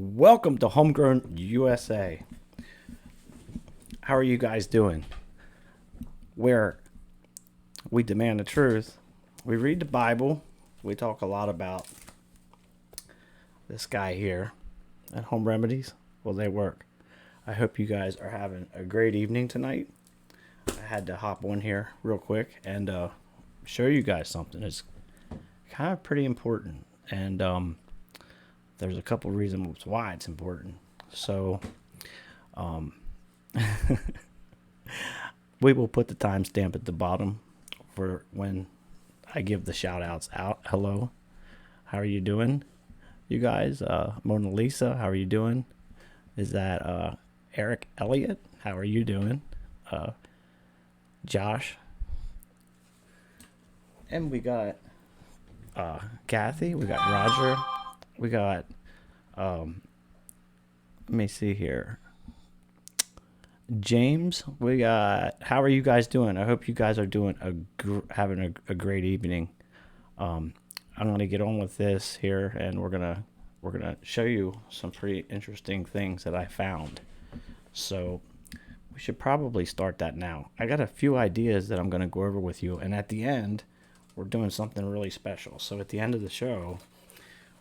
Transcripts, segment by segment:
Welcome to Homegrown USA. How are you guys doing? Where we demand the truth, we read the Bible, we talk a lot about this guy here and home remedies. Well, they work. I hope you guys are having a great evening tonight. I had to hop on here real quick and show you guys something. It's kind of pretty important, and there's a couple reasons why it's important. So, we will put the timestamp at the bottom for when I give the shout outs out. Hello, how are you doing, you guys? Mona Lisa, how are you doing? Is that Eric Elliott? How are you doing? Josh, and we got Kathy. We got Roger. We got let me see here. James, we got. How are you guys doing? I hope you guys are doing having a great evening. I'm gonna get on with this here, and we're gonna show you some pretty interesting things that I found. So we should probably start that now. I got a few ideas that I'm gonna go over with you, and at the end, we're doing something really special. So at the end of the show,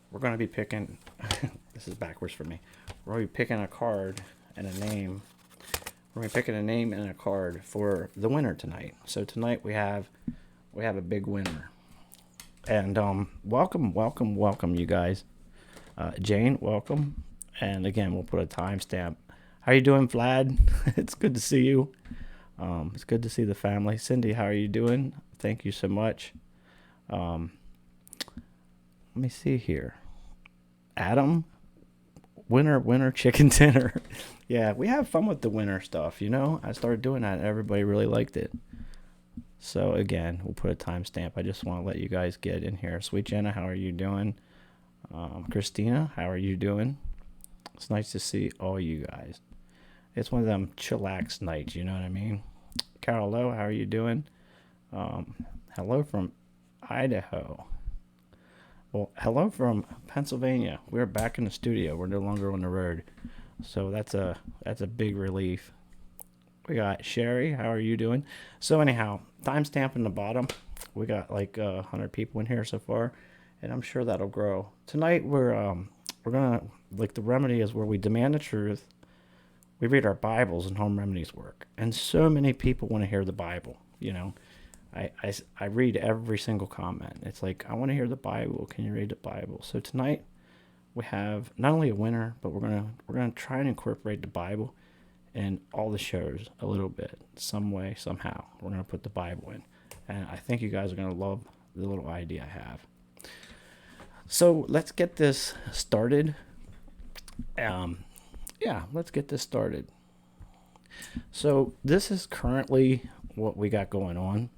we're gonna be picking. This is backwards for me. We're gonna be picking a card and a name. We're gonna be picking a name and a card for the winner tonight. So tonight we have a big winner. And welcome, you guys. Jane, welcome. And again, we'll put a timestamp. How you doing, Vlad? It's good to see you. It's good to see the family. Cindy, how are you doing? Thank you so much. Let me see here. Adam, winner chicken dinner. Yeah, we have fun with the winter stuff, you know? I started doing that and everybody really liked it. So again, we'll put a timestamp. I just want to let you guys get in here. Sweet Jenna, how are you doing? Christina, how are you doing? It's nice to see all you guys. It's one of them chillax nights, you know what I mean? Carol Lowe, how are you doing? Hello from Idaho. Well, hello from Pennsylvania. We're back in the studio. We're no longer on the road. So that's a big relief. We got Sherry, how are you doing? So anyhow, timestamp in the bottom. We got like 100 people in here so far, and I'm sure that'll grow. Tonight we're gonna, like, the remedy is where we demand the truth. We read our Bibles and home remedies work. And so many people want to hear the Bible, you know. I read every single comment. It's like, I want to hear the Bible. Can you read the Bible? So tonight we have not only a winner, but we're gonna try and incorporate the Bible in all the shows a little bit, some way, somehow. We're gonna put the Bible in, and I think you guys are gonna love the little idea I have. So let's get this started. Let's get this started. So this is currently what we got going on.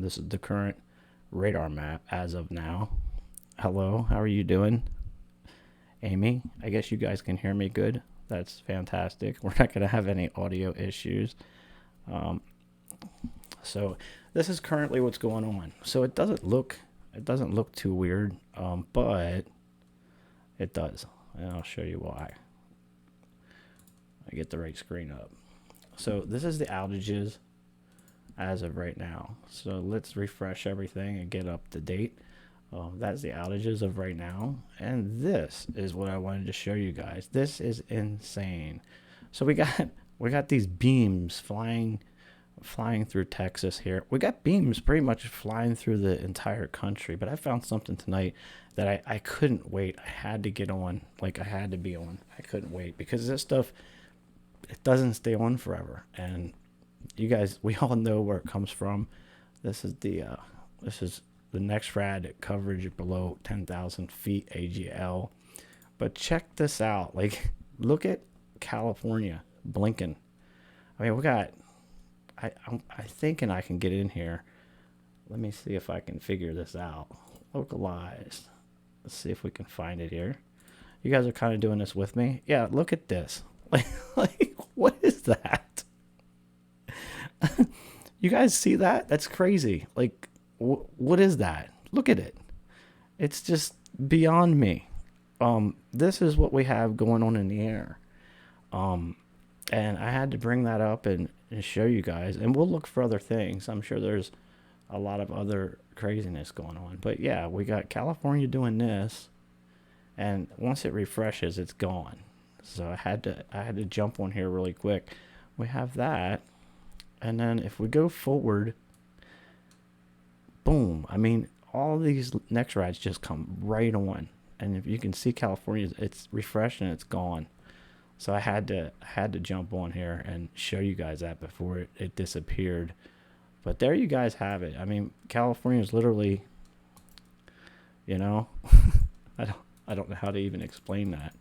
This is the current radar map as of now. Hello, how are you doing? Amy, I guess you guys can hear me good. That's fantastic. We're not going to have any audio issues. So this is currently what's going on. So it doesn't look too weird, but it does. And I'll show you why. I get the right screen up. So this is the outages as of right now. So let's refresh everything and get up to date. That's the outages of right now. And this is what I wanted to show you guys. This is insane. So we got these beams flying through Texas here. We got beams pretty much flying through the entire country. But I found something tonight that I couldn't wait. I had to get on. Like, I had to be on. I couldn't wait because this stuff, it doesn't stay on forever. And you guys, we all know where it comes from. This is the next rad coverage below 10,000 feet AGL. But check this out. Like, look at California blinking. I mean, we got, I'm thinking I can get in here. Let me see if I can figure this out. Localized. Let's see if we can find it here. You guys are kind of doing this with me. Yeah, look at this. Like what is that? You guys see that? That's crazy. Like, what is that? Look at it. It's just beyond me. this is what we have going on in the air. Um, and I had to bring that up and show you guys. And we'll look for other things. I'm sure there's a lot of other craziness going on. But yeah, we got California doing this, and once it refreshes, it's gone. So I had to jump on here really quick. We have that, and then if we go forward, boom. I mean, all these next rides just come right on. And if you can see California, it's refreshed and it's gone. So I had to jump on here and show you guys that before it disappeared. But there you guys have it. I mean, California is literally, you know, I don't I don't know how to even explain that.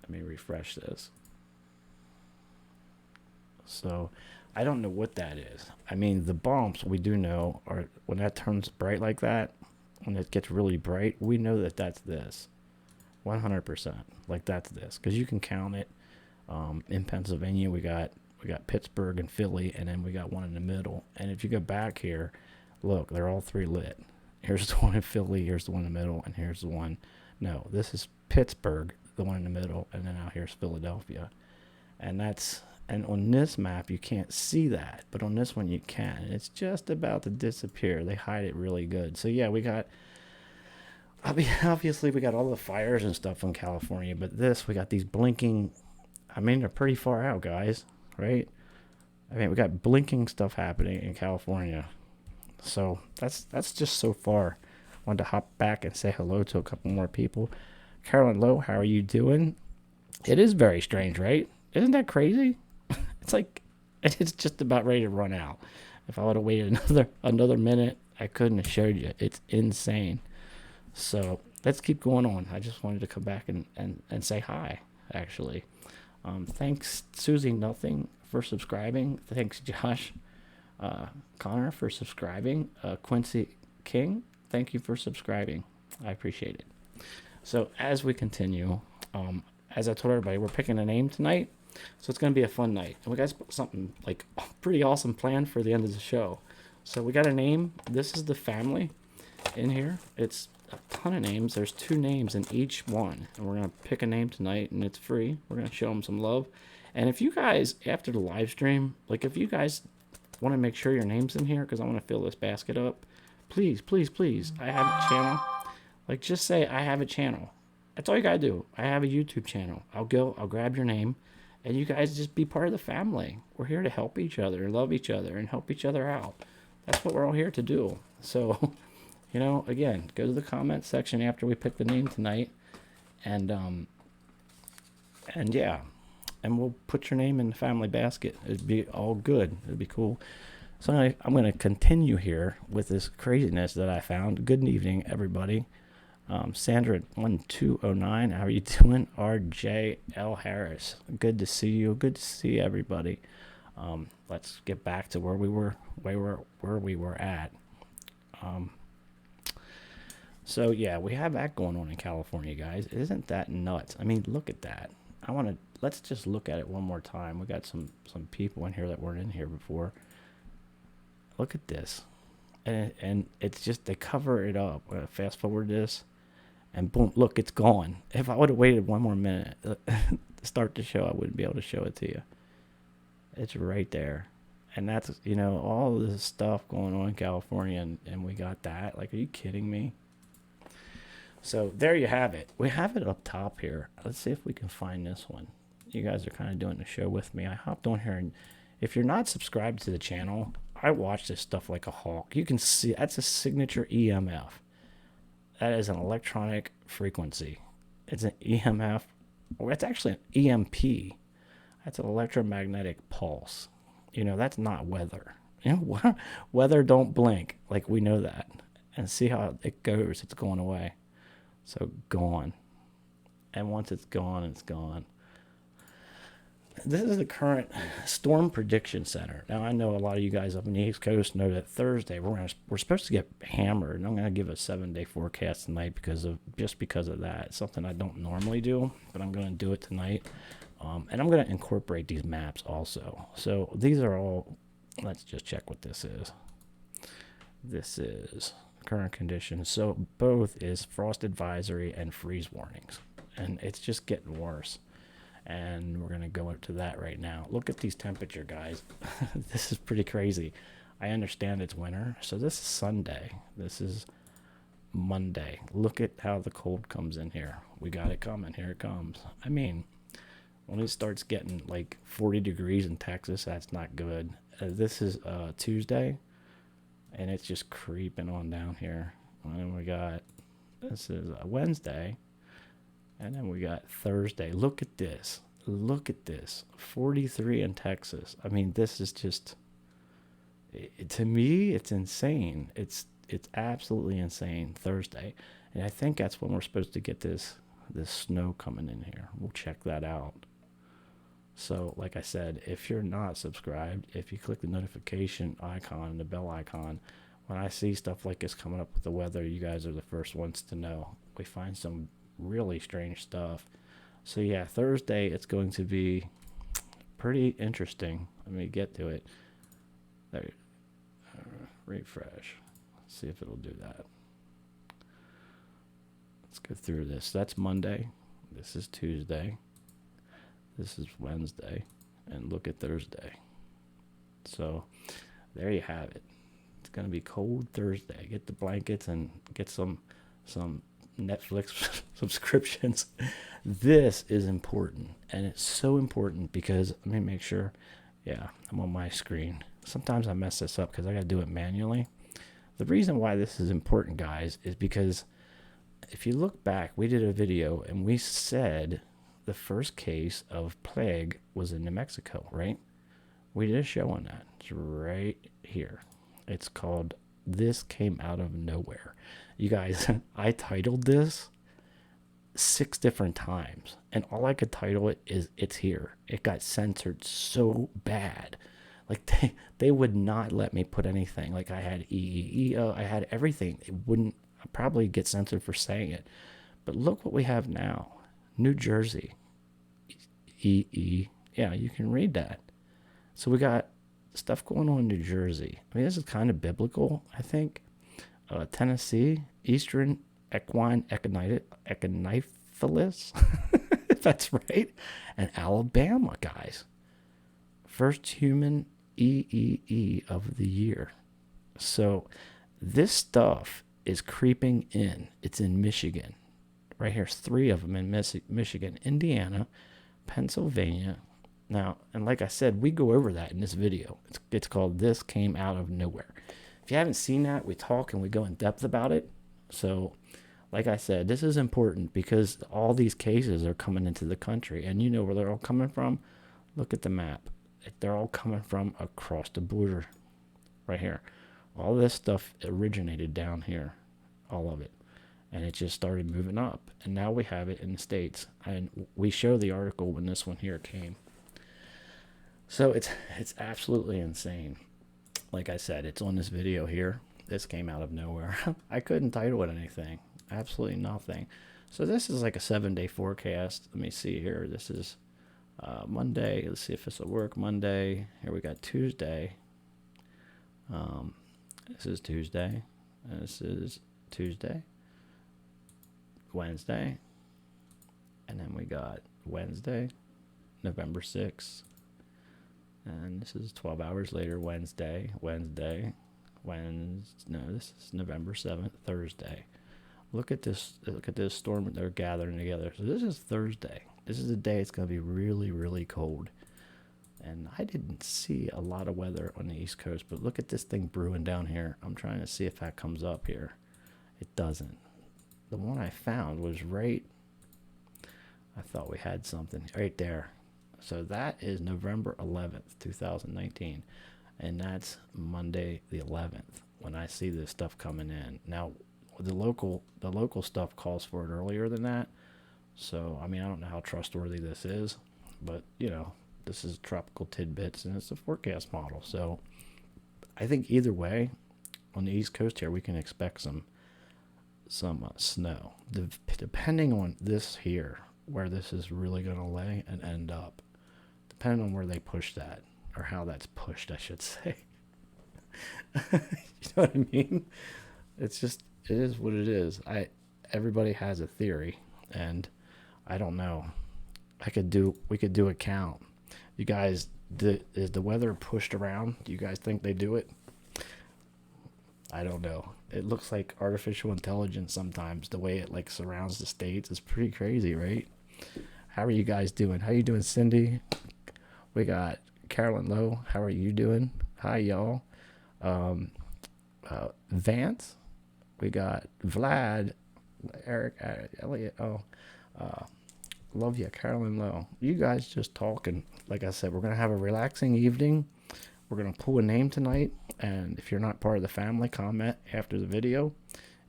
Let me refresh this. So I don't know what that is. I mean, the bumps we do know are when that turns bright like that, when it gets really bright, we know that that's this. 100%. Like that's this because you can count it. In Pennsylvania, we got Pittsburgh and Philly, and then we got one in the middle. And if you go back here, look, they're all three lit. Here's the one in Philly, here's the one in the middle, and here's the one. No, this is Pittsburgh, the one in the middle, and then out here's Philadelphia. And on this map you can't see that, but on this one you can. And it's just about to disappear. They hide it really good. So yeah, we got. I mean, obviously we got all the fires and stuff in California, but this we got these blinking. I mean, they're pretty far out, guys, right? I mean, we got blinking stuff happening in California. So that's just so far. Wanted to hop back and say hello to a couple more people. Carolyn Lowe, how are you doing? It is very strange, right? Isn't that crazy? It's like it's just about ready to run out. If I would have waited another minute, I couldn't have showed you. It's insane. So let's keep going on. I just wanted to come back and say hi, actually. Thanks, Susie Nothing, for subscribing. Thanks, Josh Connor, for subscribing. Quincy King, thank you for subscribing. I appreciate it. So as we continue, as I told everybody, we're picking a name tonight. So it's going to be a fun night. And we got something like pretty awesome planned for the end of the show. So we got a name. This is the family in here. It's a ton of names. There's 2 names in each one. And we're going to pick a name tonight, and it's free. We're going to show them some love. And if you guys, after the live stream, like if you guys want to make sure your name's in here, because I want to fill this basket up, please, please, please, I have a channel. Like just say, I have a channel. That's all you got to do. I have a YouTube channel. I'll grab your name. And you guys just be part of the family. We're here to help each other, love each other, and help each other out. That's what we're all here to do. So, again, go to the comment section after we pick the name tonight, and yeah, and we'll put your name in the family basket. It'd be all good. It'd be cool. So I'm gonna continue here with this craziness that I found. Good evening, everybody. Sandra 1209, how are you doing? RJL Harris, good to see you. Good to see everybody. Let's get back to where we were at. So yeah, we have that going on in California, guys. Isn't that nuts? I mean, look at that. Let's just look at it one more time. We got some people in here that weren't in here before. Look at this, and it's just they cover it up. Fast forward this. And boom, look, it's gone. If I would have waited one more minute to start the show, I wouldn't be able to show it to you. It's right there. And that's, all this stuff going on in California, and we got that. Like, are you kidding me? So there you have it. We have it up top here. Let's see if we can find this one. You guys are kind of doing the show with me. I hopped on here, and if you're not subscribed to the channel, I watch this stuff like a hawk. You can see that's a signature EMF. That is an electronic frequency. It's an EMF, or it's actually an EMP. That's an electromagnetic pulse. That's not weather. Weather don't blink. Like, we know that. And see how it goes. It's going away. So, gone. And once it's gone, it's gone. This is the current Storm Prediction Center. Now, I know a lot of you guys up in the East Coast know that Thursday we're supposed to get hammered. And I'm going to give a 7-day forecast tonight because of that. It's something I don't normally do, but I'm going to do it tonight. And I'm going to incorporate these maps also. So these are all. Let's just check what this is. This is current conditions. So both is frost advisory and freeze warnings, and it's just getting worse. And we're gonna go into that right now. Look at these temperature, guys. This is pretty crazy. I understand it's winter, so this is Sunday. This is Monday. Look at how the cold comes in here. We got it coming. Here it comes. I mean, when it starts getting like 40 degrees in Texas, that's not good. This is Tuesday, and it's just creeping on down here. And then we got, this is Wednesday, and then we got Thursday. Look at this. Look at this. 43 in Texas. I mean, this is just, to me, it's insane. It's absolutely insane. Thursday, and I think that's when we're supposed to get this snow coming in here. We'll check that out. So, like I said, if you're not subscribed, if you click the notification icon, the bell icon, when I see stuff like this coming up with the weather, you guys are the first ones to know. We find some really strange stuff. So yeah, Thursday, it's going to be pretty interesting. Let me get to it. There, refresh. Let's see if it'll do that. Let's go through this. That's Monday. This is Tuesday. This is Wednesday. And look at Thursday. So there you have it. It's going to be cold Thursday. Get the blankets and get some Netflix subscriptions. This is important. And it's so important because, let me make sure. Yeah, I'm on my screen. Sometimes I mess this up because I got to do it manually. The reason why this is important, guys, is because if you look back, we did a video and we said the first case of plague was in New Mexico, right? We did a show on that. It's right here. It's called This Came Out of Nowhere. You guys, I titled this 6 different times, and all I could title it is It's Here. It got censored so bad. Like, they would not let me put anything. Like, I had EEEO, I had everything. It wouldn't probably get censored for saying it. But look what we have now. New Jersey. EE. Yeah, you can read that. So we got stuff going on in New Jersey. I mean, this is kind of biblical, I think. Tennessee, Eastern Equine Echiniphalis, if that's right. And Alabama, guys. First human EEE of the year. So this stuff is creeping in. It's in Michigan. Right here's 3 of them in Michigan, Indiana, Pennsylvania. Now, and like I said, we go over that in this video. It's called This Came Out of Nowhere. If you haven't seen that, we talk and we go in depth about it. So, like I said, this is important because all these cases are coming into the country. And you know where they're all coming from? Look at the map. They're all coming from across the border. Right here. All this stuff originated down here. All of it. And it just started moving up. And now we have it in the States. And we show the article when this one here came. So it's absolutely insane. Like I said, it's on this video here. This came out of nowhere. I couldn't title it anything. Absolutely nothing. So this is like a 7-day forecast. Let me see here. This is Monday. Let's see if this will work. Monday. Here we got Tuesday. This is Tuesday. This is Tuesday. Wednesday. And then we got Wednesday, November 6th. And this is 12 hours later, Wednesday, no, this is November 7th, Thursday. Look at this storm they're gathering together. So this is Thursday. This is the day it's going to be really, really cold. And I didn't see a lot of weather on the East Coast, but look at this thing brewing down here. I'm trying to see if that comes up here. It doesn't. The one I found was right, I thought we had something right there. So that is November 11th, 2019. And that's Monday the 11th when I see this stuff coming in. Now, the local stuff calls for it earlier than that. So, I mean, I don't know how trustworthy this is. But, you know, this is Tropical Tidbits and it's a forecast model. So, I think either way, on the East Coast here, we can expect some snow. Depending on this here, where this is really going to lay and end up. Depending on where they push that, or how that's pushed, I should say. You know what I mean? It's just, it is what it is. Everybody has a theory, and I don't know. We could do a count. You guys, is the weather pushed around? Do you guys think they do it? I don't know. It looks like artificial intelligence sometimes. The way it like surrounds the states is pretty crazy, right? How are you guys doing? How you doing, Cindy? We got Carolyn Lowe. How are you doing? Hi, y'all. Um, Vance. We got Vlad, Eric, Elliot. Oh, uh, love you, Carolyn Lowe. You guys just talking. Like I said, we're gonna have a relaxing evening. We're gonna pull a name tonight, and if you're not part of the family, comment after the video,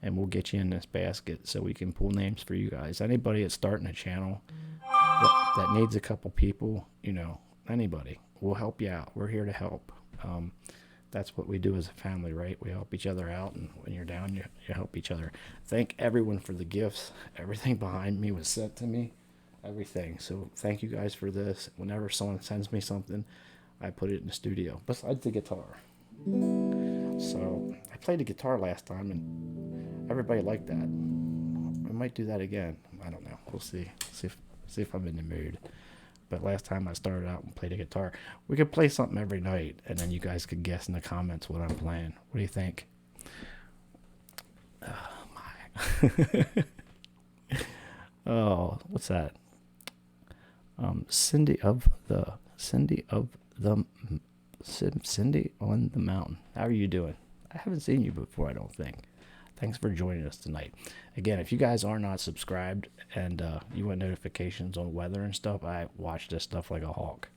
and we'll get you in this basket so we can pull names for you guys. Anybody that's starting a channel that needs a couple people, anybody, we'll help you out. We're here to help. That's what we do as a family, right? We help each other out, and when you're down, you help each other. Thank everyone for the gifts. Everything behind me was sent to me, everything. So thank you guys for this. Whenever someone sends me something, I put it in the studio, besides the guitar. So I played the guitar last time, and everybody liked that. I might do that again. I don't know. We'll see. See if I'm in the mood. But last time I started out and played a guitar. We could play something every night, and then you guys could guess in the comments what I'm playing. What do you think? Oh, my. Oh, what's that? Cindy on the mountain. How are you doing? I haven't seen you before, I don't think. Thanks for joining us tonight. Again, if you guys are not subscribed and you want notifications on weather and stuff, I watch this stuff like a hawk.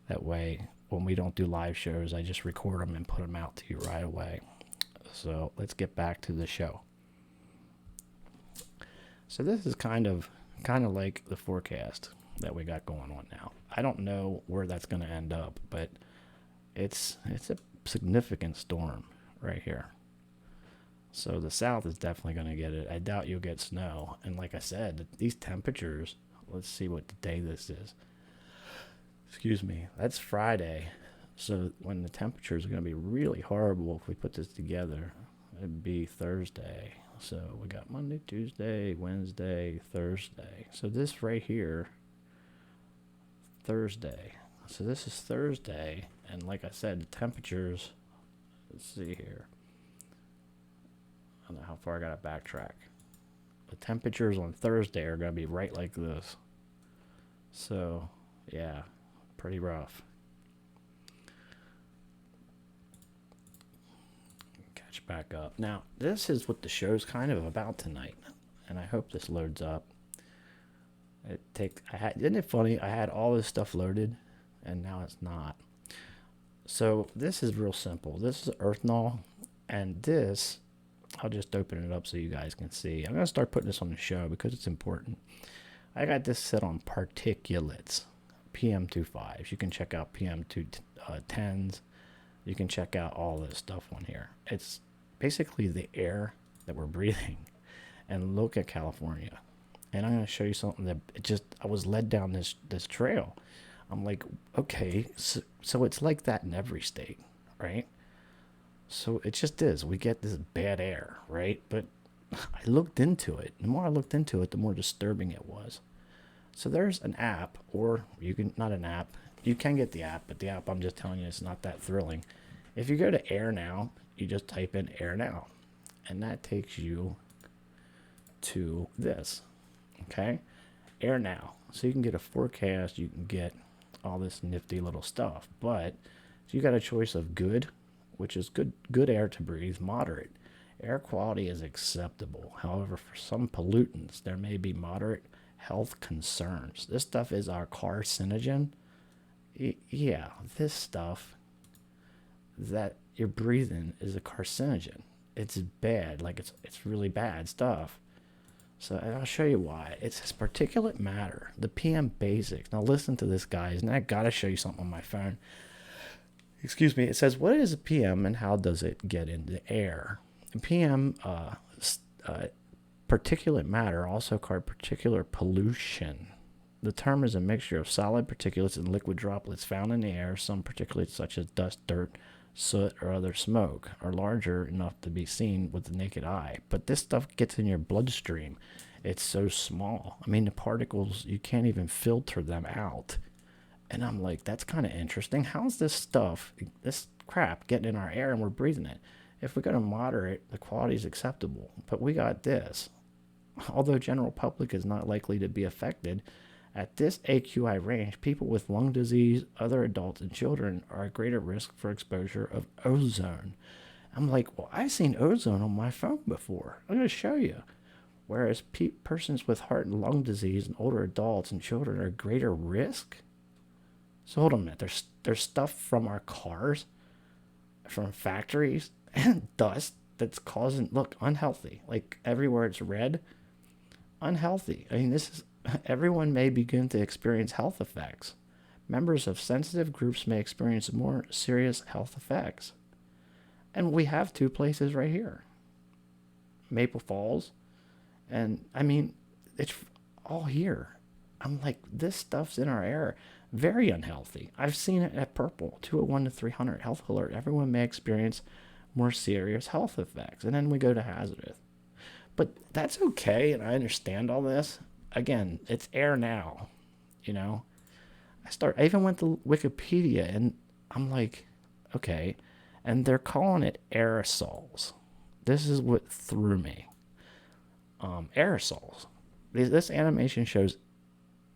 That way, when we don't do live shows, I just record them and put them out to you right away. So let's get back to the show. So this is kind of like the forecast that we got going on now. I don't know where that's going to end up, but it's a significant storm right here. So the south is definitely going to get it. I doubt you'll get snow. And like I said, these temperatures, let's see what the day this is. Excuse me. That's Friday. So when the temperatures are going to be really horrible if we put this together, it'd be Thursday. So we got Monday, Tuesday, Wednesday, Thursday. So this right here, Thursday. So this is Thursday. And like I said, the temperatures, let's see here. I don't know how far I got to backtrack. The temperatures on Thursday are going to be right like this. So, yeah, pretty rough. Catch back up. Now, this is what the show's kind of about tonight, and I hope this loads up. Isn't it funny? I had all this stuff loaded, and now it's not. So this is real simple. This is earthanol, and this, I'll just open it up so you guys can see. I'm going to start putting this on the show because it's important. I got this set on particulates, PM2.5s. You can check out PM2.10s. You can check out all this stuff on here. It's basically the air that we're breathing. And look at California. And I'm going to show you something that I was led down this trail. I'm like, okay, so it's like that in every state, right? So it just is. We get this bad air, right? But I looked into it. The more I looked into it, the more disturbing it was. So there's an app, or you can, not an app. You can get the app, but the app, I'm just telling you, it's not that thrilling. If you go to Air Now, you just type in Air Now, and that takes you to this, okay? Air Now. So you can get a forecast, you can get all this nifty little stuff, but you got a choice of good, which is good air to breathe, moderate. Air quality is acceptable. However, for some pollutants, there may be moderate health concerns. This stuff is our carcinogen. Yeah, this stuff that you're breathing is a carcinogen. It's bad, like it's really bad stuff. So I'll show you why. It's this particulate matter, the PM basics. Now listen to this, guys, and I gotta show you something on my phone. Excuse me. It says, what is a PM and how does it get into air? PM, particulate matter, also called particular pollution. The term is a mixture of solid particulates and liquid droplets found in the air. Some particulates such as dust, dirt, soot, or other smoke are larger enough to be seen with the naked eye. But this stuff gets in your bloodstream. It's so small. I mean, the particles, you can't even filter them out. And I'm like, that's kind of interesting. How's this stuff, this crap, getting in our air and we're breathing it? If we go to moderate, the quality is acceptable. But we got this. Although general public is not likely to be affected, at this AQI range, people with lung disease, other adults, and children are at greater risk for exposure of ozone. I'm like, well, I've seen ozone on my phone before. I'm going to show you. Whereas persons with heart and lung disease and older adults and children are at greater risk. So hold on a minute. There's stuff from our cars, from factories, and dust that's causing, look, unhealthy. Like everywhere it's red, unhealthy. I mean, this is, everyone may begin to experience health effects. Members of sensitive groups may experience more serious health effects. And we have two places right here, Maple Falls. And I mean, it's all here. I'm like, this stuff's in our air. Very unhealthy. I've seen it at Purple, 201 to 300 health alert. Everyone may experience more serious health effects. And then we go to hazardous. But that's okay, and I understand all this. Again, it's air now, you know. I even went to Wikipedia, and I'm like, okay. And they're calling it aerosols. This is what threw me. Aerosols. This animation shows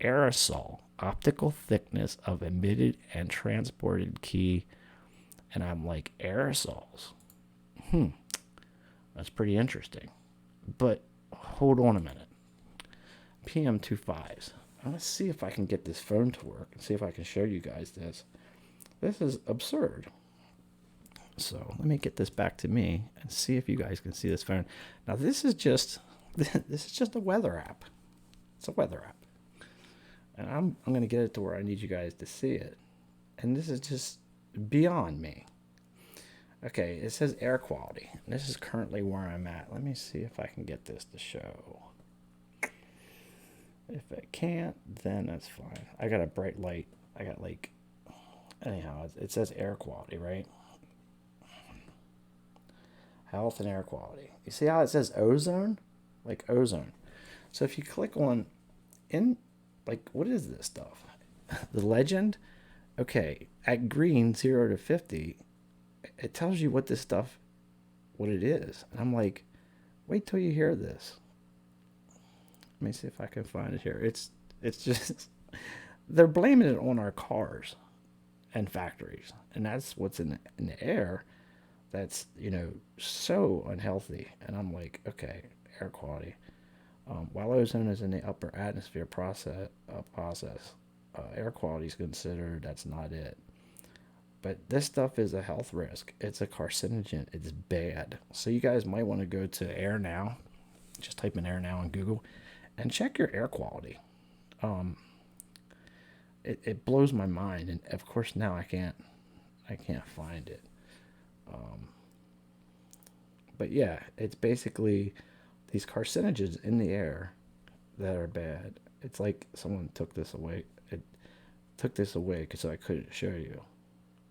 aerosol, optical thickness of emitted and transported key. And I'm like, aerosols. That's pretty interesting. But hold on a minute. PM25s. I'm going to see if I can get this phone to work and see if I can show you guys this. This is absurd. So let me get this back to me and see if you guys can see this phone. Now this is just a weather app. It's a weather app. And I'm going to get it to where I need you guys to see it. And this is just beyond me. Okay, it says air quality. This is currently where I'm at. Let me see if I can get this to show. If it can't, then that's fine. I got a bright light. I got like, anyhow, it says air quality, right? Health and air quality. You see how it says ozone? Like ozone. So if you click on, like, what is this stuff? The legend? Okay, at green, 0 to 50, it tells you what this stuff, what it is. And I'm like, wait till you hear this. Let me see if I can find it here. It's just, they're blaming it on our cars and factories. And that's what's in the air that's, you know, so unhealthy. And I'm like, okay, air quality. While ozone is in the upper atmosphere process, air quality is considered, that's not it. But this stuff is a health risk. It's a carcinogen. It's bad. So you guys might want to go to Air Now. Just type in Air Now on Google and check your air quality. It blows my mind. And of course now I can't find it. But yeah, it's basically these carcinogens in the air that are bad. It's like someone took this away. It took this away so I couldn't show you.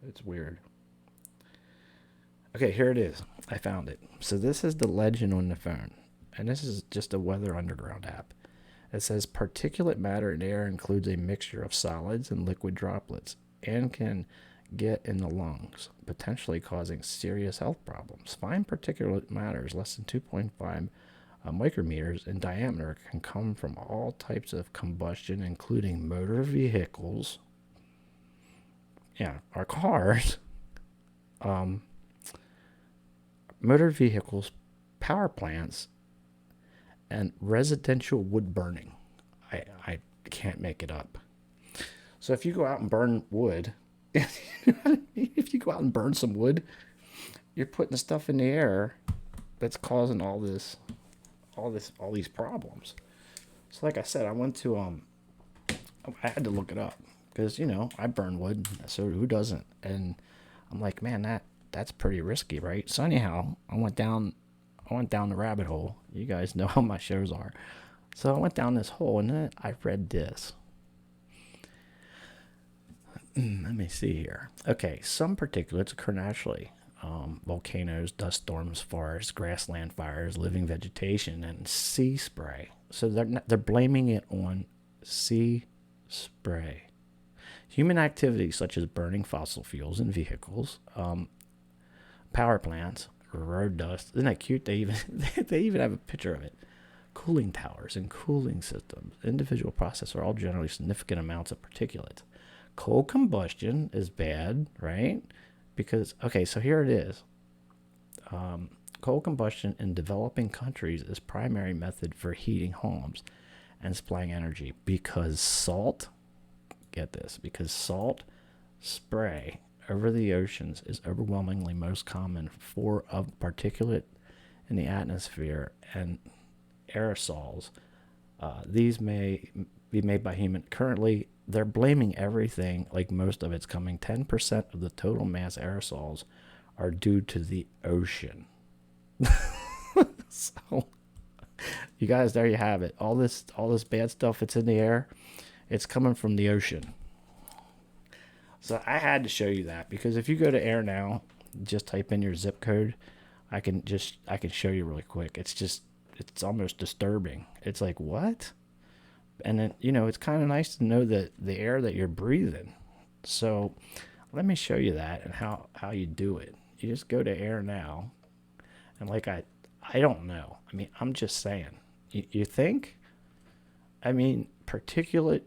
It's weird. Okay, here it is. I found it. So this is the legend on the phone. And this is just a Weather Underground app. It says particulate matter in air includes a mixture of solids and liquid droplets and can get in the lungs, potentially causing serious health problems. Fine particulate matter is less than 2.5 micrometers in diameter, can come from all types of combustion, including motor vehicles, our cars, motor vehicles, power plants, and residential wood burning. I can't make it up. So if you go out and burn wood, if you go out and burn some wood, you're putting stuff in the air that's causing all these problems. So like I said, I went to I had to look it up because I burn wood, so who doesn't? And I'm like, man, that's pretty risky, right? So anyhow, I went down the rabbit hole. You guys know how my shows are. So I went down this hole and then I read this. Let me see here. Okay, some particulates occur naturally. Volcanoes, dust storms, forests, grassland fires, living vegetation, and sea spray. So they're blaming it on sea spray. Human activities such as burning fossil fuels in vehicles, power plants, road dust. Isn't that cute? They even they even have a picture of it. Cooling towers and cooling systems, individual process are all generally significant amounts of particulates. Coal combustion is bad, right? Because okay, so here it is. Coal combustion in developing countries is primary method for heating homes and supplying energy because salt. Get this, because salt spray over the oceans is overwhelmingly most common for of particulate in the atmosphere and aerosols. These may be made by human. Currently, they're blaming everything, like most of it's coming. 10% of the total mass aerosols are due to the ocean. So, you guys, there you have it. All this bad stuff that's in the air, it's coming from the ocean. So I had to show you that because if you go to Air Now, just type in your zip code, I can show you really quick. It's almost disturbing. It's like, what? And then, it's kind of nice to know that the air that you're breathing. So let me show you that and how you do it. You just go to Air Now, and like I don't know. I mean, I'm just saying. You think? I mean, particulate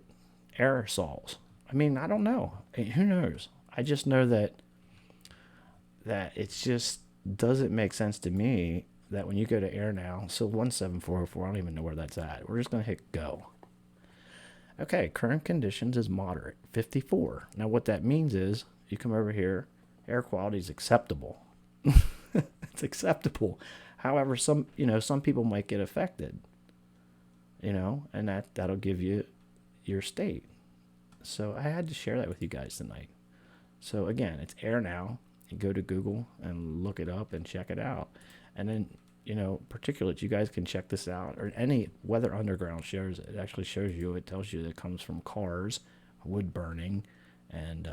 aerosols. I mean, I don't know. Who knows? I just know that it just doesn't make sense to me that when you go to Air Now, so 17404, I don't even know where that's at. We're just going to hit go. Okay, current conditions is moderate, 54. Now what that means is you come over here, air quality is acceptable. It's acceptable. However, some people might get affected, and that'll give you your state. So I had to share that with you guys tonight. So again, it's Air Now. You go to Google and look it up and check it out. And then, particulates, you guys can check this out. Or any Weather Underground shows it. It actually shows you, it tells you that it comes from cars, wood burning, and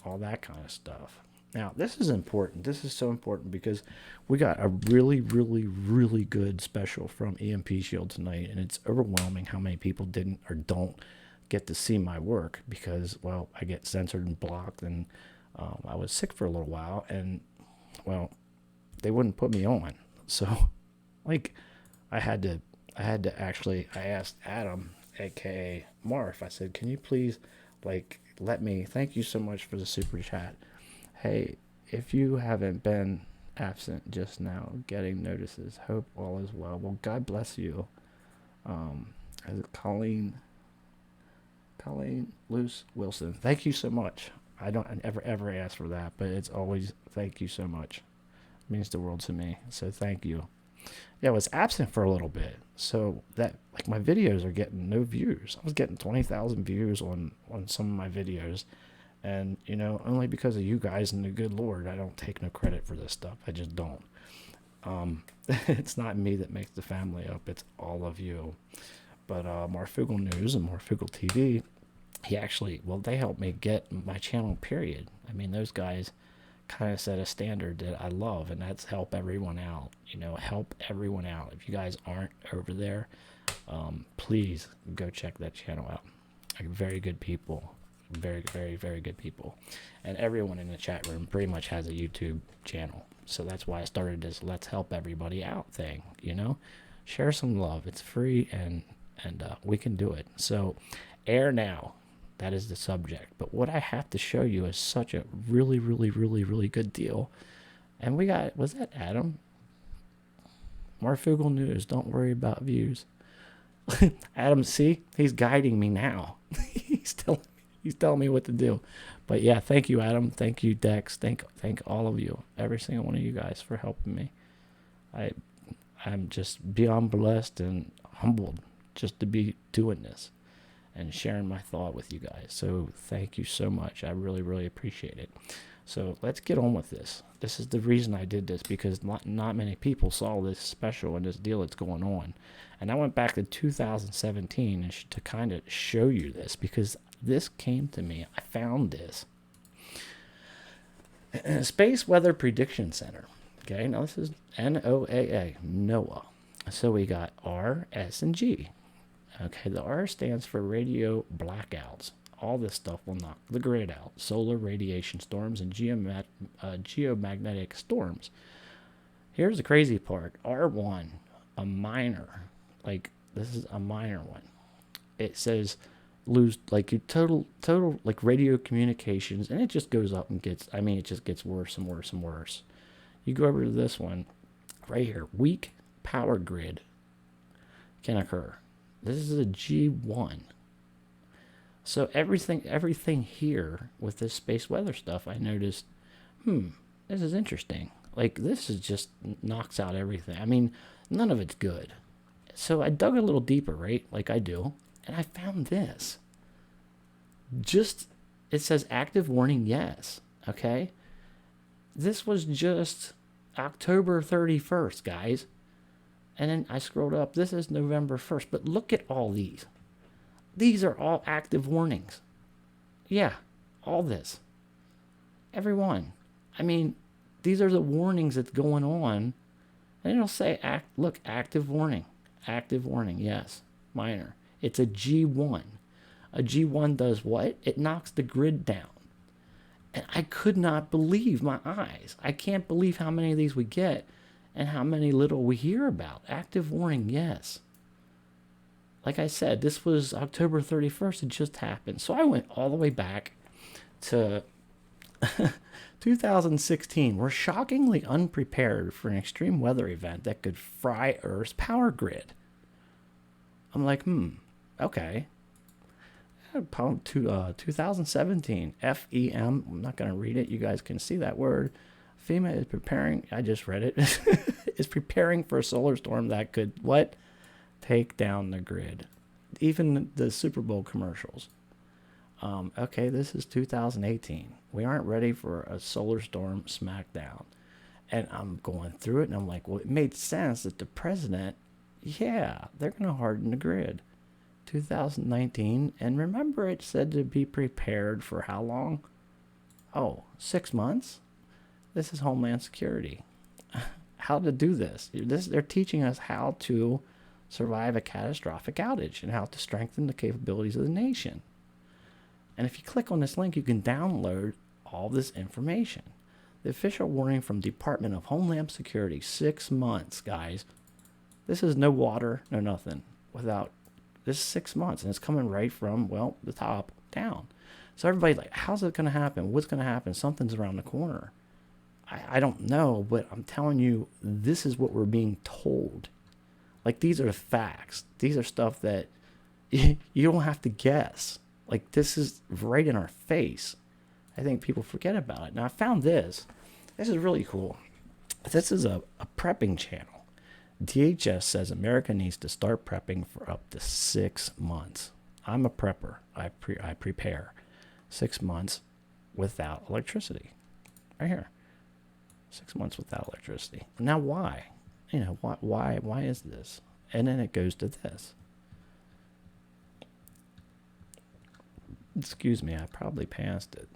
all that kind of stuff. Now, this is important. This is so important because we got a really, really, really good special from Emp Shield tonight. And it's overwhelming how many people didn't or don't get to see my work because, well, I get censored and blocked, and I was sick for a little while, and, well, they wouldn't put me on. So, like, I asked Adam, aka Marf, I said, can you please, like, thank you so much for the super chat. Hey, if you haven't been absent just now, getting notices, hope all is well. Well, God bless you. Is it Colleen Luce Wilson? Thank you so much. I don't ever ask for that, but it's always thank you so much. It means the world to me. So thank you. Yeah, I was absent for a little bit, so that my videos are getting no views. I was getting 20,000 views on some of my videos, and only because of you guys and the good Lord, I don't take no credit for this stuff. I just don't. It's not me that makes the family up. It's all of you. But Marfugal News and Marfugal TV, they helped me get my channel, period. I mean, those guys kind of set a standard that I love, and that's help everyone out. Help everyone out. If you guys aren't over there, please go check that channel out. Very good people. Very, very, very good people. And everyone in the chat room pretty much has a YouTube channel. So that's why I started this let's help everybody out thing, Share some love. It's free, and we can do it. So Air Now, that is the subject. But what I have to show you is such a really, really, really, really good deal. And was that Adam? Marfugal News, don't worry about views. Adam, see, he's guiding me now. He's telling me what to do. But yeah, thank you, Adam. Thank you, Dex. Thank all of you, every single one of you guys, for helping me. I'm just beyond blessed and humbled just to be doing this and sharing my thought with you guys. So thank you so much. I really, really appreciate it. So let's get on with this. This is the reason I did this, because not many people saw this special and this deal that's going on. And I went back to 2017 to kind of show you this, because this came to me. I found this. Space Weather Prediction Center. Okay, now this is NOAA, NOAA. So we got R, S, and G. Okay, the R stands for radio blackouts. All this stuff will knock the grid out. Solar radiation storms and geomagnetic storms. Here's the crazy part. R1, a minor, like this is a minor one. It says lose like your total like radio communications, and it just goes up and gets, I mean, it just gets worse and worse and worse. You go over to this one right here. Weak power grid can occur. This is a G1. So everything here with this space weather stuff, I noticed, this is interesting. Like this is just knocks out everything. I mean, none of it's good. So I dug a little deeper, right? Like I do, and I found this. Just it says active warning, yes. Okay? This was just October 31st, guys. And then I scrolled up. This is November 1st. But look at all these. These are all active warnings. Yeah, all this. Every one. I mean, these are the warnings that's going on. And it'll say, active warning. Active warning, yes. Minor. It's a G1. A G1 does what? It knocks the grid down. And I could not believe my eyes. I can't believe how many of these we get and how many little we hear about. Active warning, yes. Like I said, this was October 31st. It just happened. So I went all the way back to 2016. We're shockingly unprepared for an extreme weather event that could fry Earth's power grid. I'm like, okay. 2017, FEM. I'm not going to read it. You guys can see that word. FEMA is preparing, I just read it, is preparing for a solar storm that could, what? Take down the grid. Even the Super Bowl commercials. Okay, this is 2018. We aren't ready for a solar storm smackdown. And I'm going through it, and I'm like, well, it made sense that the president, yeah, they're going to harden the grid. 2019, and remember it said to be prepared for how long? Oh, 6 months? This is Homeland Security. How to do this. They're teaching us how to survive a catastrophic outage and how to strengthen the capabilities of the nation. And if you click on this link, you can download all this information. The official warning from Department of Homeland Security, 6 months, guys. This is no water, no nothing. This is 6 months, and it's coming right from, well, the top down. So everybody's like, how's it going to happen? What's going to happen? Something's around the corner. I don't know, but I'm telling you, this is what we're being told. Like, these are facts. These are stuff that you don't have to guess. Like, this is right in our face. I think people forget about it. Now, I found this. This is really cool. This is a prepping channel. DHS says America needs to start prepping for up to 6 months. I'm a prepper. I prepare. 6 months without electricity. Right here. 6 months without electricity. Now, why? Why is this? And then it goes to this. Excuse me, I probably passed it.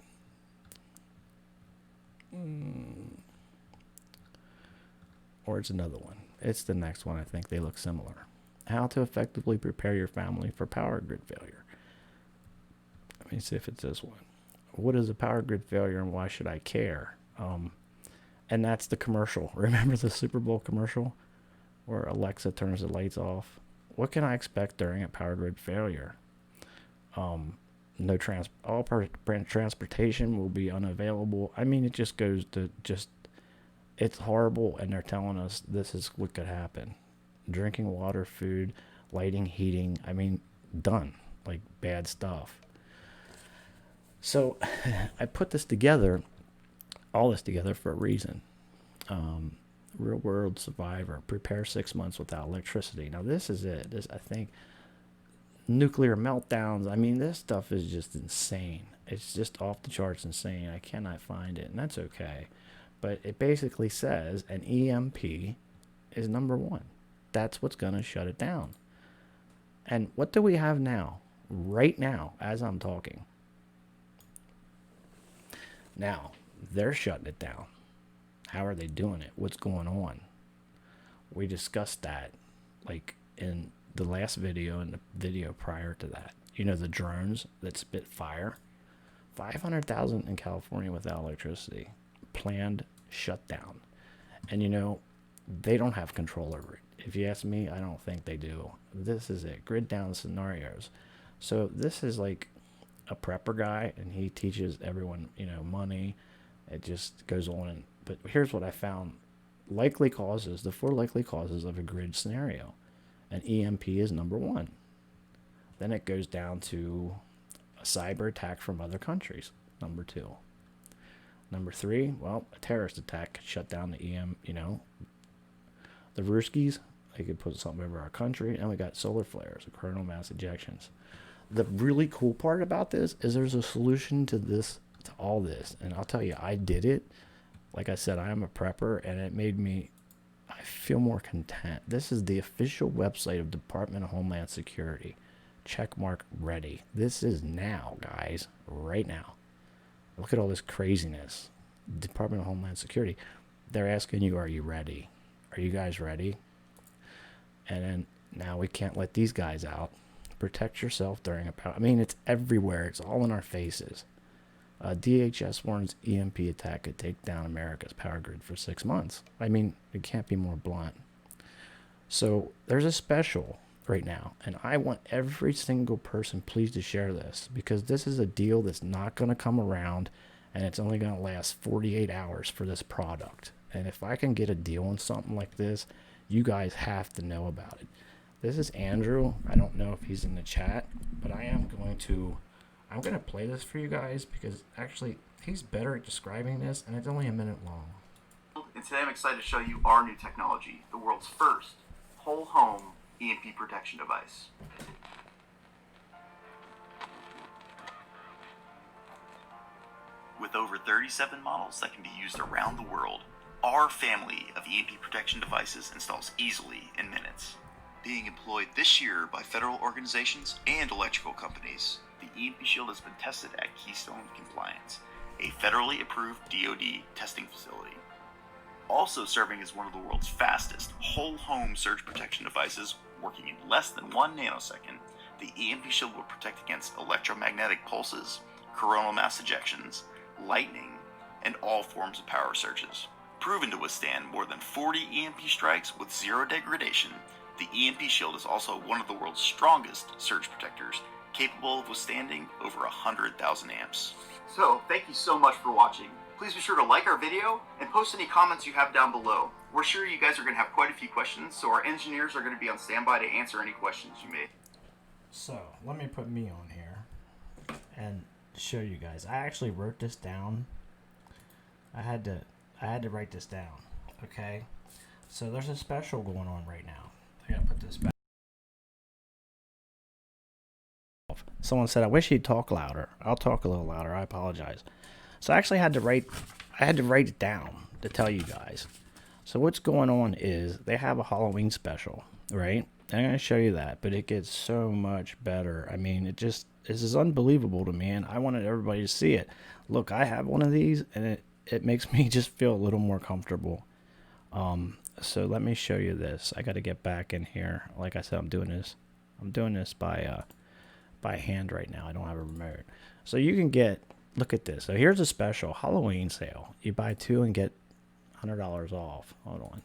Or it's another one. It's the next one. I think they look similar. How to effectively prepare your family for power grid failure. Let me see if it's this one. What is a power grid failure and why should I care? And that's the commercial. Remember the Super Bowl commercial where Alexa turns the lights off? What can I expect during a power grid failure? All transportation will be unavailable. I mean, it just goes to it's horrible, and they're telling us this is what could happen. Drinking water, food, lighting, heating. I mean, done. Like, bad stuff. So I put this together, all this together for a reason. Real world survivor, prepare 6 months without electricity. Now, this is it. I think nuclear meltdowns. I mean, this stuff is just insane. It's just off the charts insane. I cannot find it, and that's okay. But it basically says an EMP is number one. That's what's going to shut it down. And what do we have now? Right now, as I'm talking. Now, they're shutting it down. How are they doing it? What's going on? We discussed that, like in the last video and the video prior to that. You know, the drones that spit fire. 500,000 in California without electricity. Planned shutdown. And you know, they don't have control over it. If you ask me, I don't think they do. This is it. Grid down scenarios. So this is like a prepper guy, and he teaches everyone, you know, money. It just goes on. But here's what I found. Likely causes, the 4 likely causes of a grid scenario. And EMP is number 1. Then it goes down to a cyber attack from other countries, number 2. Number 3, well, a terrorist attack could shut down the you know, the Ruskies. They could put something over our country. And we got solar flares, coronal mass ejections. The really cool part about this is there's a solution to this, to all this. And I'll tell you, I did it. Like I said, I am a prepper, and it made me, I feel more content. This is the official website of Department of Homeland Security. Checkmark ready. This is now, guys, right now. Look at all this craziness. Department of Homeland Security. They're asking you, are you ready? Are you guys ready? And then now we can't let these guys out. Protect yourself during a power. I mean, it's everywhere. It's all in our faces. DHS warns EMP attack could take down America's power grid for 6 months. I mean, it can't be more blunt. So there's a special right now, and I want every single person please to share this, because this is a deal that's not going to come around, and it's only going to last 48 hours for this product. And if I can get a deal on something like this, you guys have to know about it. This is Andrew. I don't know if he's in the chat, but I'm going to play this for you guys, because actually he's better at describing this, and it's only a minute long. And today I'm excited to show you our new technology, the world's first whole home EMP protection device. With over 37 models that can be used around the world, our family of EMP protection devices installs easily in minutes. Being employed this year by federal organizations and electrical companies, the Emp Shield has been tested at Keystone Compliance, a federally approved DoD testing facility. Also serving as one of the world's fastest whole home surge protection devices, working in less than 1 nanosecond, the Emp Shield will protect against electromagnetic pulses, coronal mass ejections, lightning, and all forms of power surges. Proven to withstand more than 40 EMP strikes with zero degradation, the Emp Shield is also one of the world's strongest surge protectors, capable of withstanding over 100,000 amps. So, thank you so much for watching. Please be sure to like our video and post any comments you have down below. We're sure you guys are going to have quite a few questions, so our engineers are going to be on standby to answer any questions you may. So, let me put me on here and show you guys. I actually wrote this down. I had to write this down, okay? So, there's a special going on right now. I gotta put this back. Someone said, I wish he'd talk louder. I'll talk a little louder. I apologize. So I actually had to write it down to tell you guys. So what's going on is they have a Halloween special, right? I'm going to show you that, but it gets so much better. I mean, this is unbelievable to me, and I wanted everybody to see it. Look, I have one of these, and it makes me just feel a little more comfortable. So let me show you this. I got to get back in here. Like I said, I'm doing this by hand right now. I don't have a remote. So you can get, look at this. So here's a special Halloween sale. You buy 2 and get $100 off. Hold on.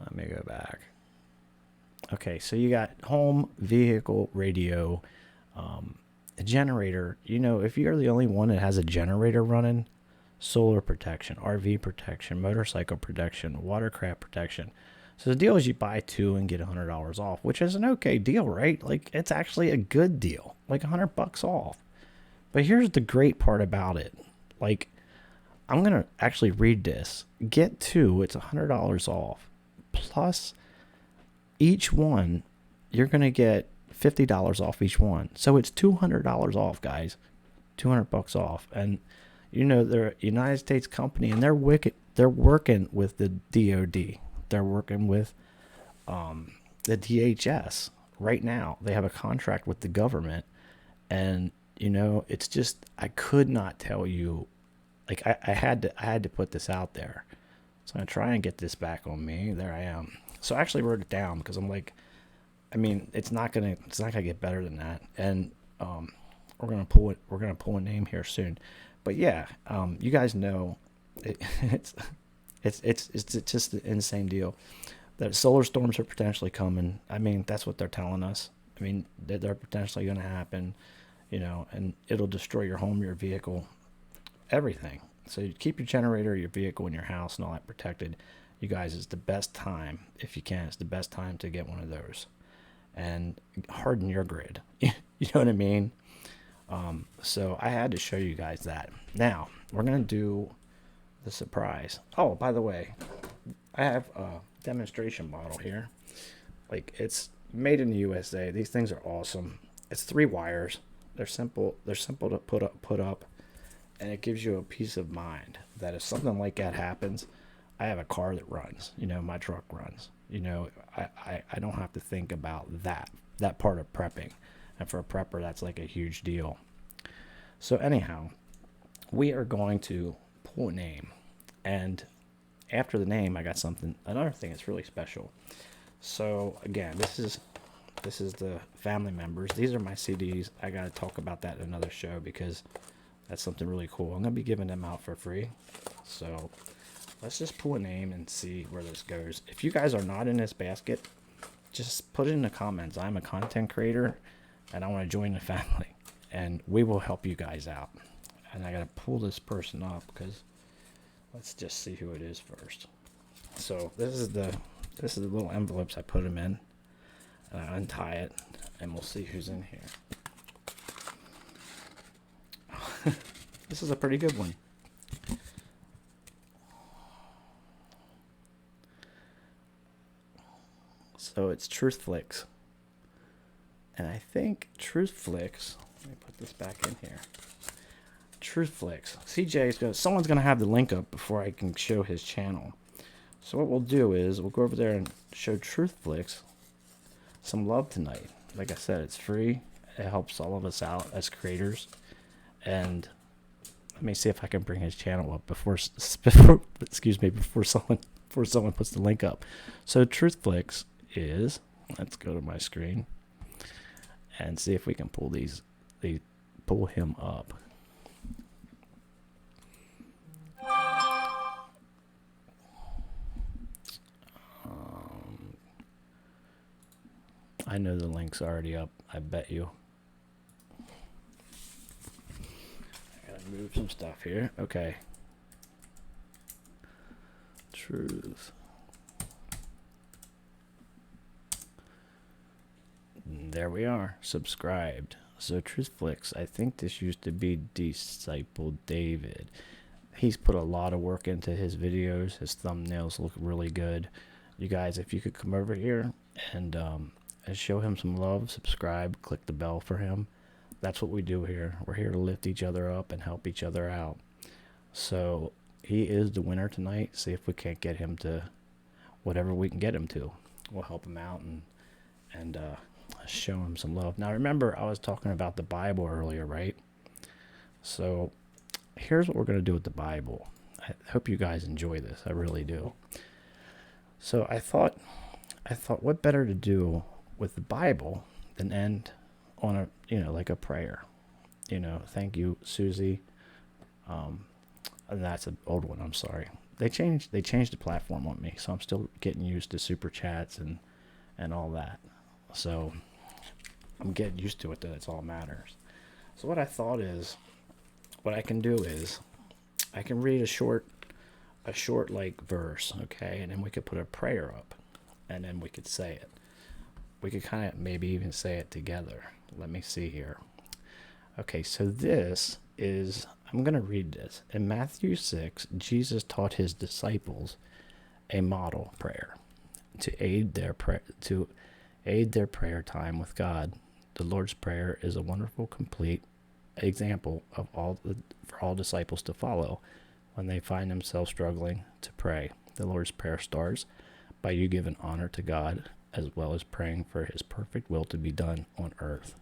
Let me go back. Okay, so you got home, vehicle, radio, a generator. You know, if you're the only one that has a generator running, solar protection, RV protection, motorcycle protection, watercraft protection. So the deal is you buy 2 and get $100 off, which is an okay deal, right? Like, it's actually a good deal, like $100 off. But here's the great part about it. Like, I'm going to actually read this. Get 2, it's $100 off. Plus, each one, you're going to get $50 off each one. So it's $200 off, guys. $200 off. And, you know, they're a United States company, and they're working with the DoD. They're working with the DHS right now. They have a contract with the government, and you know, it's just, I could not tell you like I had to put this out there. So I'm gonna try and get this back on me. There I am. So I actually wrote it down because I'm like, I mean, it's not gonna get better than that. And we're gonna pull a name here soon. But yeah, you guys know, it, it's it's just an insane deal that solar storms are potentially coming. I mean, that's what they're telling us. I mean, they're potentially going to happen, you know, and it'll destroy your home, your vehicle, everything. So you keep your generator, your vehicle, and your house and all that protected. You guys, it's the best time, if you can, it's the best time to get one of those and harden your grid. You know what I mean? So I had to show you guys that. Now, we're going to do the surprise. Oh, by the way, I have a demonstration model here. Like, it's made in the USA. These things are awesome. It's 3 wires. They're simple. They're simple to put up, and it gives you a peace of mind that if something like that happens, I have a car that runs. You know, my truck runs. You know, I don't have to think about that part of prepping, and for a prepper, that's like a huge deal. So anyhow, we are going to pull a name, and after the name, I got another thing that's really special. So again, this is the family members. These are my CDs. I got to talk about that in another show because that's something really cool. I'm going to be giving them out for free. So let's just pull a name and see where this goes. If you guys are not in this basket, just put it in the comments. I'm a content creator and I want to join the family, and we will help you guys out. And I got to pull this person up because let's just see who it is first. So this is the little envelopes I put them in, and I untie it, and we'll see who's in here. This is a pretty good one. So it's Truthflix, and I think Truthflix. Let me put this back in here. Truthflix. Someone's gonna have the link up before I can show his channel. So what we'll do is we'll go over there and show Truthflix some love tonight. Like I said, it's free. It helps all of us out as creators. And let me see if I can bring his channel up before someone puts the link up. So Truthflix is, let's go to my screen and see if we can pull him up. I know the link's already up, I bet you. I gotta move some stuff here. Okay. Truth. There we are, subscribed. So Truthflix, I think this used to be Disciple David. He's put a lot of work into his videos. His thumbnails look really good. You guys, if you could come over here and show him some love, subscribe, click the bell for him. That's what we do here. We're here to lift each other up and help each other out. So he is the winner tonight. See if we can't get him to whatever we can get him to. We'll help him out and show him some love. Now remember, I was talking about the Bible earlier, right? So here's what we're going to do with the Bible. I hope you guys enjoy this. I really do. So I thought what better to do with the Bible than end on like a prayer. Thank you, Susie. That's an old one. I'm sorry. They changed the platform on me, so I'm still getting used to super chats and all that. So I'm getting used to it. That's all that matters. So what I thought is, what I can do is, I can read a short like verse, okay, and then we could put a prayer up, and then we could say it. We could kind of maybe even say it together. Let me see here. Okay, so this is, I'm going to read this. In Matthew 6, Jesus taught his disciples a model prayer to aid their prayer time with God. The Lord's Prayer is a wonderful, complete example of for all disciples to follow when they find themselves struggling to pray. The Lord's Prayer starts by you giving honor to God as well as praying for his perfect will to be done on earth.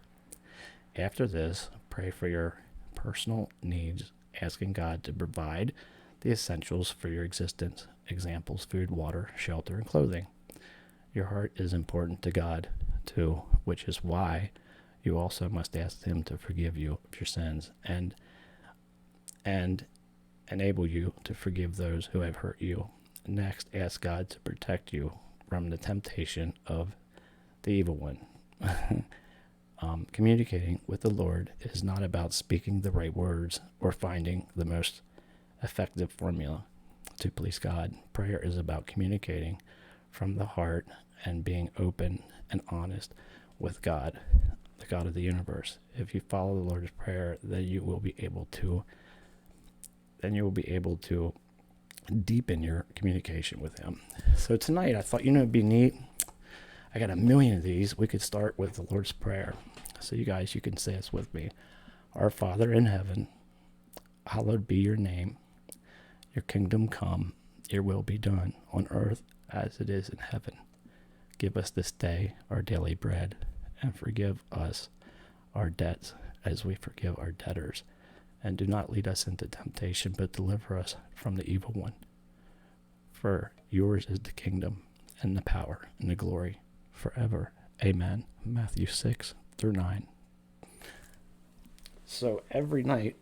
After this, pray for your personal needs asking God to provide the essentials for your existence. Examples: food, water, shelter, and clothing. Your heart is important to God, too, which is why you also must ask Him to forgive you of your sins and enable you to forgive those who have hurt you. Next, ask God to protect you from the temptation of the evil one. Communicating with the Lord is not about speaking the right words or finding the most effective formula to please God. Prayer is about communicating from the heart and being open and honest with God, the God of the universe. If you follow the Lord's Prayer, then you will be able to deepen your communication with Him. So tonight I thought, it'd be neat. I got a million of these. We could start with the Lord's Prayer. So you guys, you can say this with me. Our Father in heaven, hallowed be your name. Your kingdom come, your will be done on earth as it is in heaven. Give us this day our daily bread, and forgive us our debts as we forgive our debtors. And do not lead us into temptation, but deliver us from the evil one. For yours is the kingdom, and the power, and the glory, forever. Amen. Matthew 6-9. So every night,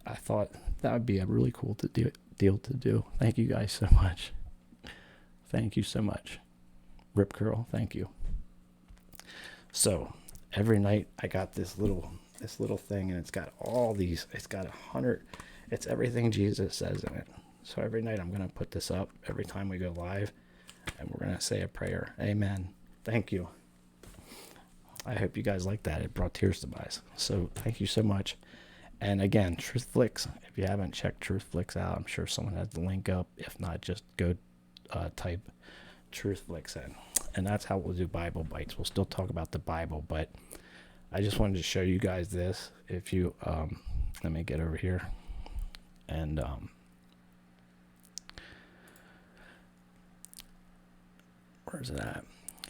I thought that would be a really cool deal to do. Thank you guys so much. Thank you so much. Rip Curl, thank you. So every night I got this little thing, and it's got all these. It's got 100. It's everything Jesus says in it. So every night I'm gonna put this up every time we go live, and we're gonna say a prayer. Amen. Thank you. I hope you guys like that. It brought tears to my eyes. So thank you so much. And again, TruthFlix. If you haven't checked TruthFlix out, I'm sure someone has the link up. If not, just go type TruthFlix in. And that's how we'll do Bible Bites. We'll still talk about the Bible, but I just wanted to show you guys this. If you, let me get over here. And where's it at?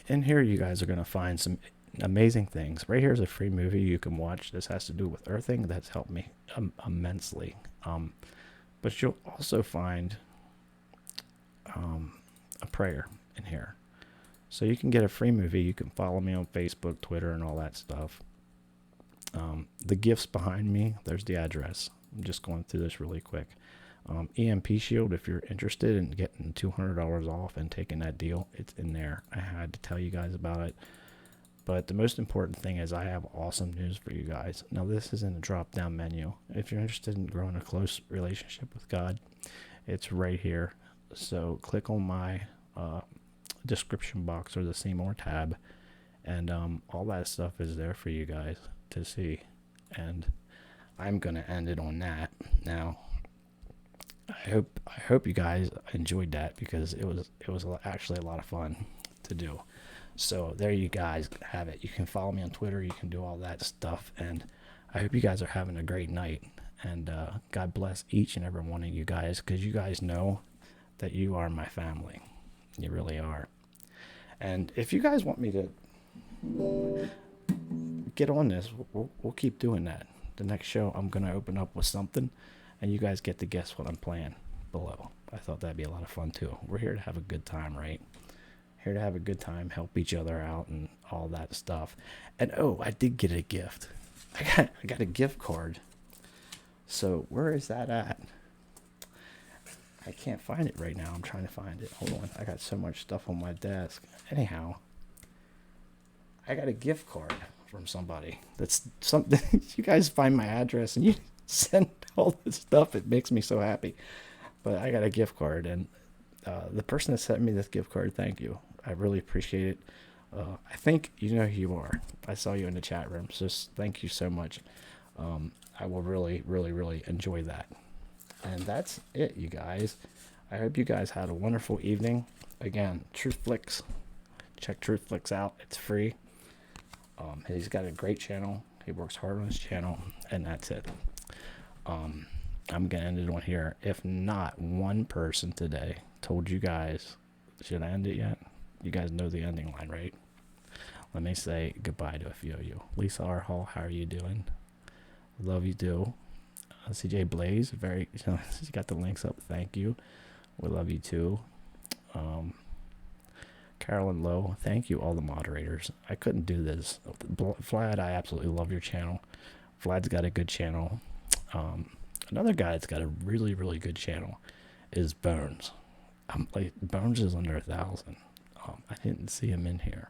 In here, you guys are going to find some amazing things. Right here is a free movie you can watch. This has to do with earthing. That's helped me immensely. But you'll also find a prayer in here. So you can get a free movie. You can follow me on Facebook, Twitter, and all that stuff. The gifts behind me, there's the address. I'm just going through this really quick. Emp Shield, if you're interested in getting $200 off and taking that deal, it's in there. I had to tell you guys about it. But the most important thing is I have awesome news for you guys. Now, this is in the drop-down menu. If you're interested in growing a close relationship with God, it's right here. So click on my description box or the See More tab, and all that stuff is there for you guys to see. And I'm going to end it on that. Now, I hope you guys enjoyed that, because it was actually a lot of fun to do. So there you guys have it. You can follow me on Twitter. You can do all that stuff. And I hope you guys are having a great night. And God bless each and every one of you guys, because you guys know that you are my family. You really are. And if you guys want me to get on this, we'll keep doing that. The next show, I'm going to open up with something, and you guys get to guess what I'm playing below. I thought that'd be a lot of fun, too. We're here to have a good time, right? Here to have a good time, help each other out, and all that stuff. And I did get a gift. I got a gift card. So where is that at? I can't find it right now. I'm trying to find it. Hold on. I got so much stuff on my desk. Anyhow, I got a gift card from somebody. That's something. You guys find my address and you send all this stuff. It makes me so happy. But I got a gift card, and the person that sent me this gift card, thank you. I really appreciate it. I think you know who you are. I saw you in the chat room, so thank you so much. I will really, really, really enjoy that. And that's it, you guys. I hope you guys had a wonderful evening. Again, TruthFlix. Check TruthFlix out. It's free. He's got a great channel. He works hard on his channel, and that's it. I'm going to end it on here. If not one person today told you guys, should I end it yet? You guys know the ending line, right? Let me say goodbye to a few of you. Lisa R. Hall, how are you doing? Love you, do. CJ Blaze, very, you got the links up. Thank you. We love you too. Um, Carolyn Lowe, thank you, all the moderators. I couldn't do this. Vlad, I absolutely love your channel. Vlad's got a good channel. Um, Another guy that's got a really, really good channel is Bones. Like Bones is under 1,000. I didn't see him in here,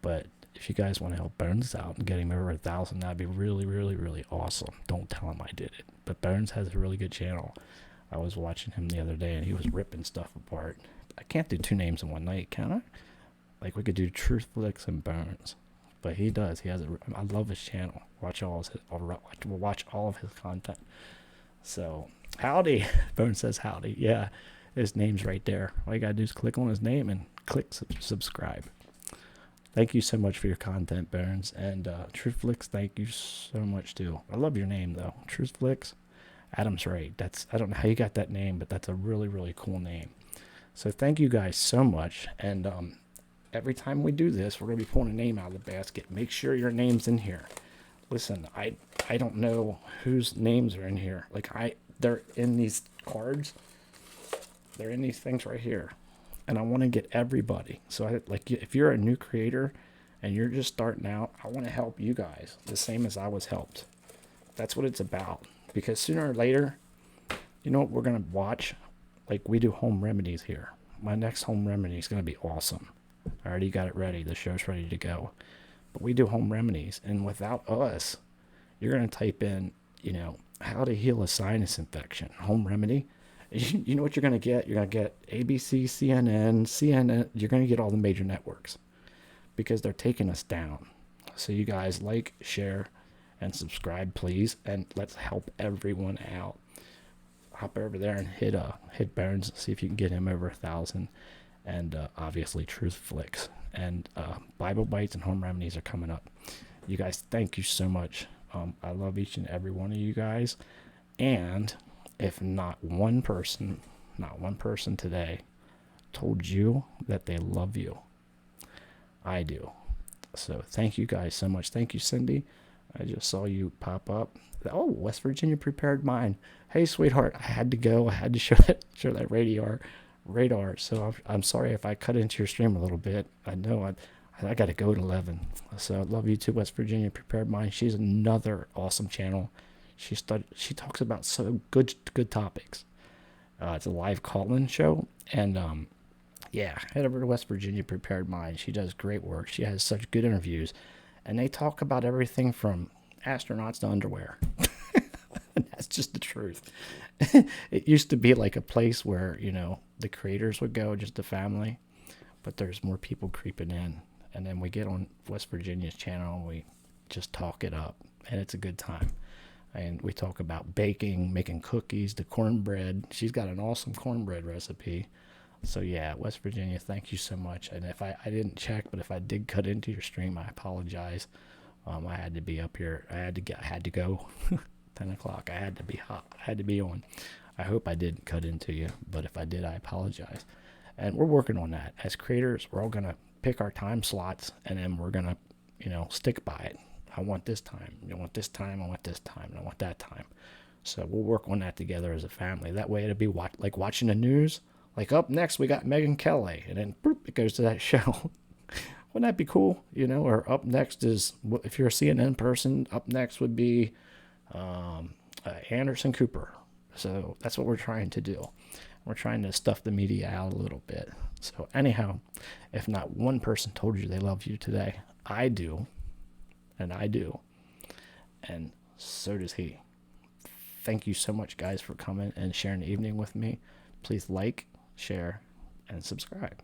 but if you guys want to help Bones out and get him over 1,000, that'd be really, really, really awesome. Don't tell him I did it, but Bones has a really good channel. I was watching him the other day, and he was ripping stuff apart. I can't do two names in one night, can I? Like we could do Truth Flicks and Bones, but he does. He has. I love his channel. Watch all his. We'll watch all of his content. So howdy, Bones says howdy. Yeah, his name's right there. All you gotta do is click on his name and click subscribe. Thank you so much for your content, Bones. And Truth Flicks, thank you so much too. I love your name though, Truth Flicks. Adam's right. I don't know how you got that name, but that's a really, really cool name. So thank you guys so much. And every time we do this, we're gonna be pulling a name out of the basket. Make sure your name's in here. Listen, I don't know whose names are in here. Like they're in these cards. They're in these things right here, and I want to get everybody. So if you're a new creator and you're just starting out, I want to help you guys the same as I was helped. That's what it's about. Because sooner or later, you know what we're gonna watch? Like we do home remedies here. My next home remedy is gonna be awesome. I already got it ready. The show's ready to go. But we do home remedies, and without us, you're gonna type in, how to heal a sinus infection, home remedy. You know what you're gonna get? You're gonna get ABC, CNN. You're gonna get all the major networks because they're taking us down. So you guys like, share, and subscribe, please, and let's help everyone out. Hop over there and hit Burns, see if you can get him over 1,000, and obviously Truth Flicks and Bible Bites and Home Remedies are coming up. You guys, thank you so much. I love each and every one of you guys, and if not one person today told you that they love you, I do. So thank you guys so much. Thank you, Cindy. I just saw you pop up. Oh, West Virginia Prepared Mind. Hey, sweetheart, I had to go. I had to show that radar. So I'm sorry if I cut into your stream a little bit. I know I got to go at 11. So I love you too, West Virginia Prepared Mind. She's another awesome channel. She talks about so good topics. It's a live call-in show, and yeah, head over to West Virginia Prepared Mind. She does great work. She has such good interviews, and they talk about everything from astronauts to underwear. And that's just the truth. It used to be like a place where, the creators would go, just a family, but there's more people creeping in. And then we get on West Virginia's channel and we just talk it up, and it's a good time. And we talk about baking, making cookies, the cornbread. She's got an awesome cornbread recipe. So yeah, West Virginia, thank you so much. And if I didn't check, but if I did cut into your stream, I apologize. I had to be up here. I had to go. 10 o'clock. I had to be hot. I had to be on. I hope I didn't cut into you, but if I did, I apologize. And we're working on that. As creators, we're all gonna pick our time slots, and then we're gonna, stick by it. I want this time. I want this time. I want this time. And I want that time. So we'll work on that together as a family. That way, it'll be like watching the news. Like up next, we got Megyn Kelly, and then boop, it goes to that show. Wouldn't that be cool? Or up next is, if you're a CNN person, up next would be Anderson Cooper. So that's what we're trying to do. We're trying to stuff the media out a little bit. So anyhow, if not one person told you they love you today, I do, and so does he. Thank you so much, guys, for coming and sharing the evening with me. Please like, share, and subscribe.